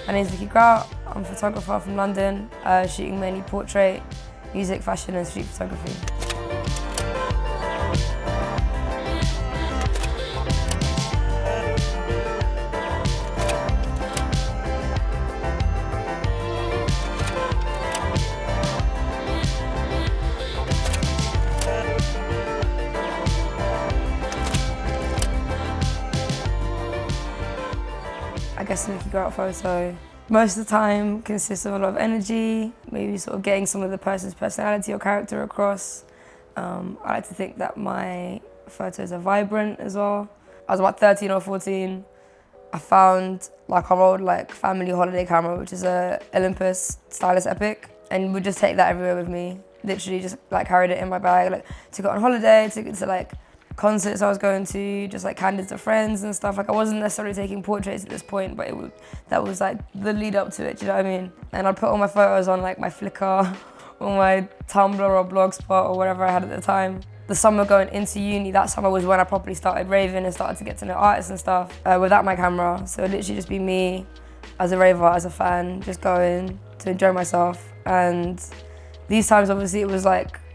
My name's Vicky Grout. I'm a photographer from London, shooting mainly portrait, music, fashion and street photography. I guess the Vicky Grout photo most of the time consists of a lot of energy, maybe sort of getting some of the person's personality or character across. I like to think that my photos are vibrant as well. I was about 13 or 14. I found like our old family holiday camera, which is a Olympus stylus epic, and would just take that everywhere with me. Literally just carried it in my bag, took it on holiday, took it to concerts I was going to, just handed to friends and stuff. I wasn't necessarily taking portraits at this point, but that was the lead up to it, do you know what I mean? And I'd put all my photos on my Flickr or my Tumblr or Blogspot or whatever I had at the time. The summer going into uni, that summer was when I properly started raving and started to get to know artists and stuff without my camera. So it'd literally just be me as a raver, as a fan, just going to enjoy myself. And these times, obviously, it was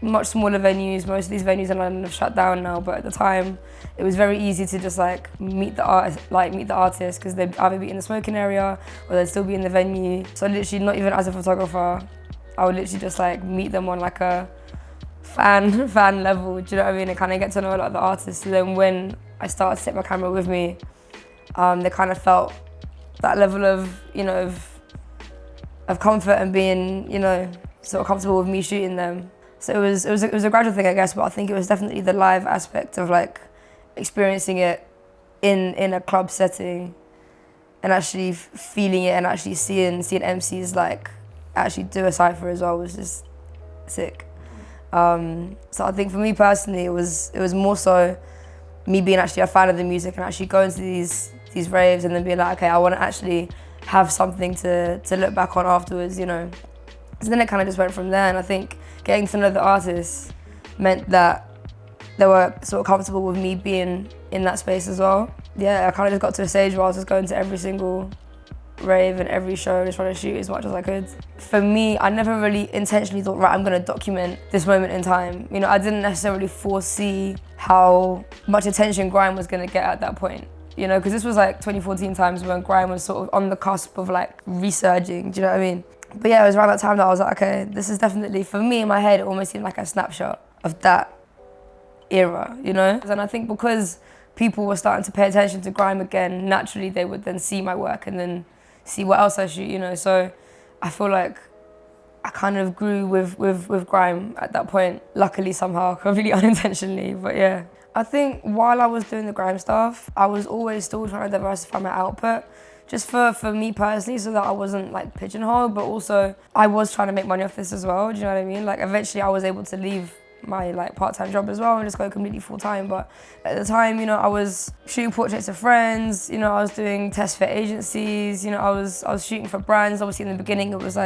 much smaller venues. Most of these venues in London have shut down now, but at the time, it was very easy to just meet the artist, because they'd either be in the smoking area or they'd still be in the venue. So literally, not even as a photographer, I would literally just meet them on a fan level. Do you know what I mean? And kind of get to know a lot of the artists. So then when I started to take my camera with me, they kind of felt that level of of comfort and being sort of comfortable with me shooting them. So it was a gradual thing, I guess, but I think it was definitely the live aspect of experiencing it in a club setting and actually feeling it and actually seeing MCs actually do a cypher as well was just sick. So I think for me personally, it was more so me being actually a fan of the music and actually going to these raves and then being okay, I want to actually have something to look back on afterwards, So then it kind of just went from there, and I think getting to know the artists meant that they were sort of comfortable with me being in that space as well. Yeah, I kind of just got to a stage where I was just going to every single rave and every show, just trying to shoot as much as I could. For me, I never really intentionally thought, right, I'm going to document this moment in time. I didn't necessarily foresee how much attention grime was going to get at that point. Because this was 2014 times when grime was sort of on the cusp of resurging, do you know what I mean? But yeah, it was around that time that I was okay, this is definitely, for me in my head, it almost seemed like a snapshot of that era, And I think because people were starting to pay attention to grime again, naturally they would then see my work and then see what else I shoot, So I feel like I kind of grew with grime at that point, luckily somehow, completely unintentionally, but yeah. I think while I was doing the grime stuff, I was always still trying to diversify my output, just for me personally, so that I wasn't pigeonholed, but also I was trying to make money off this as well, do you know what I mean? Eventually I was able to leave my part-time job as well and just go completely full-time, but at the time, I was shooting portraits of friends, I was doing tests for agencies, I was shooting for brands. Obviously in the beginning it was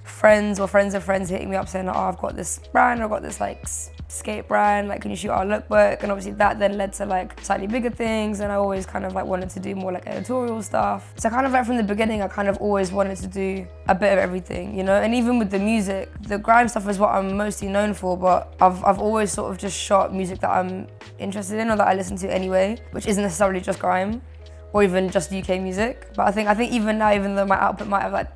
friends or friends of friends hitting me up saying, oh, I've got this brand, I've got this skate brand, can you shoot our lookbook? And obviously that then led to slightly bigger things, and I always kind of wanted to do more editorial stuff. So kind of from the beginning, I kind of always wanted to do a bit of everything, And even with the music, the grime stuff is what I'm mostly known for, but I've always sort of just shot music that I'm interested in or that I listen to anyway, which isn't necessarily just grime or even just UK music. But I think even now, even though my output might have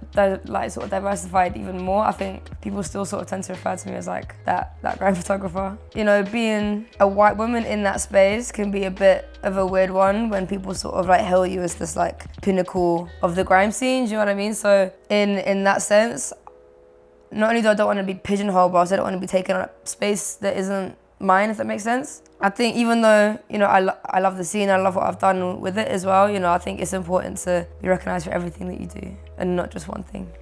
sort of diversified even more, I think people still sort of tend to refer to me as that grime photographer. Being a white woman in that space can be a bit of a weird one when people sort of hail you as this pinnacle of the grime scene, do you know what I mean? So in that sense, not only do I don't want to be pigeonholed, but I also don't want to be taken on a space that isn't mine, if that makes sense. I think even though, I love the scene, I love what I've done with it as well, I think it's important to be recognised for everything that you do and not just one thing.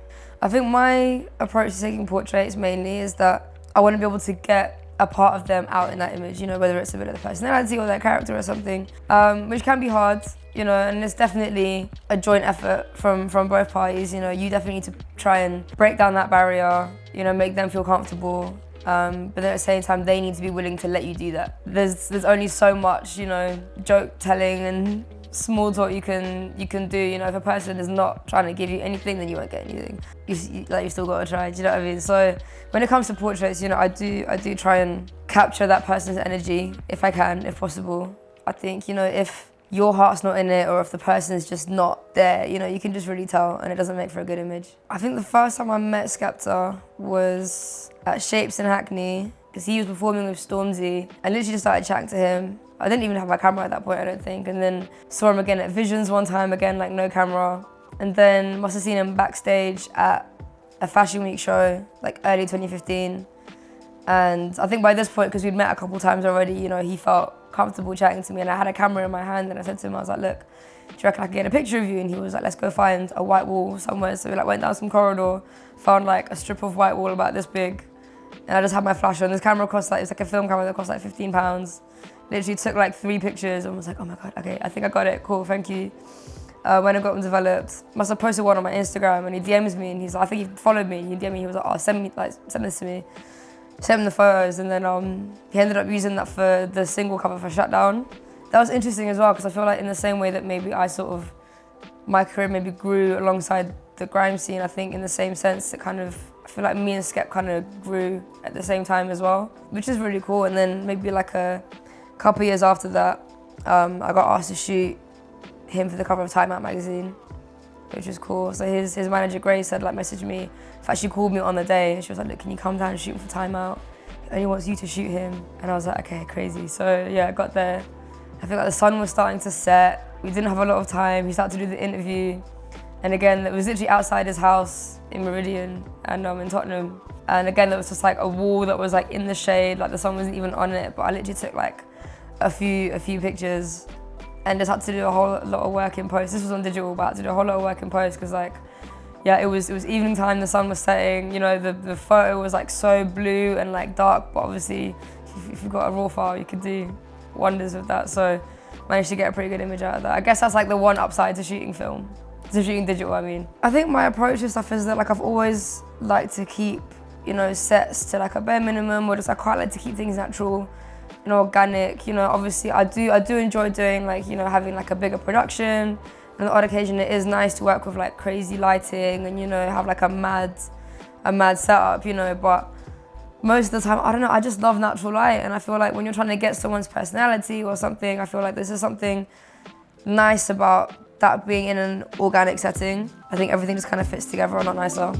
I think my approach to taking portraits mainly is that I want to be able to get a part of them out in that image, whether it's a bit of the personality or their character or something, which can be hard, and it's definitely a joint effort from both parties. You definitely need to try and break down that barrier, make them feel comfortable. But then at the same time, they need to be willing to let you do that. There's only so much, joke telling and small talk you can do. You know, if a person is not trying to give you anything, then you won't get anything. You still got to try. Do you know what I mean? So when it comes to portraits, you know, I do try and capture that person's energy if I can, if possible. I think, you know, if your heart's not in it or if the person is just not there, you know, you can just really tell, and it doesn't make for a good image. I think the first time I met Skepta was at Shapes in Hackney, because he was performing with Stormzy. I literally just started chatting to him. I didn't even have my camera at that point, I don't think. And then saw him again at Visions one time, again, like no camera. And then must have seen him backstage at a Fashion Week show, like early 2015. And I think by this point, because we'd met a couple times already, you know, he felt comfortable chatting to me, and I had a camera in my hand, and I said to him, I was like, look, do you reckon I can get a picture of you? And he was like, let's go find a white wall somewhere. So we like went down some corridor, found like a strip of white wall about this big, and I just had my flash on. This camera cost like, it was like a film camera that cost like £15. Literally took like 3 pictures and was like, oh my God, okay, I think I got it, cool, thank you. When I got them developed, must have posted one on my Instagram, and he DMs me, and he's like, I think he followed me, and he DM'd me, he was like, oh, send this to me. Sent him the photos, and then he ended up using that for the single cover for Shutdown. That was interesting as well, because I feel like in the same way that maybe my career maybe grew alongside the grime scene, I think in the same sense, I feel like me and Skep kind of grew at the same time as well, which is really cool. And then maybe like a couple years after that, I got asked to shoot him for the cover of Time Out magazine, which was cool. So his manager Grace had like messaged me. In fact, she called me on the day and she was like, look, can you come down and shoot him for Time Out? He only wants you to shoot him. And I was like, okay, crazy. So yeah, I got there. I feel like the sun was starting to set. We didn't have a lot of time. He started to do the interview. And again, it was literally outside his house in Meridian and in Tottenham. And again, there was just like a wall that was like in the shade, like the sun wasn't even on it, but I literally took like a few pictures and just had to do a whole lot of work in post. This was on digital, but I had to do a whole lot of work in post because like, yeah, it was evening time, the sun was setting, you know, the photo was like so blue and like dark, but obviously if you've got a raw file, you could do wonders with that. So managed to get a pretty good image out of that. I guess that's like the one upside to shooting film, to shooting digital, I mean. I think my approach to stuff is that like I've always liked to keep, you know, sets to like a bare minimum, or just I quite like to keep things natural and organic. You know, obviously I do enjoy doing like, you know, having like a bigger production. On the odd occasion it is nice to work with like crazy lighting and, you know, have like a mad setup, you know, but most of the time, I don't know, I just love natural light, and I feel like when you're trying to get someone's personality or something, I feel like this is something nice about that being in an organic setting. I think everything just kind of fits together a lot nicer.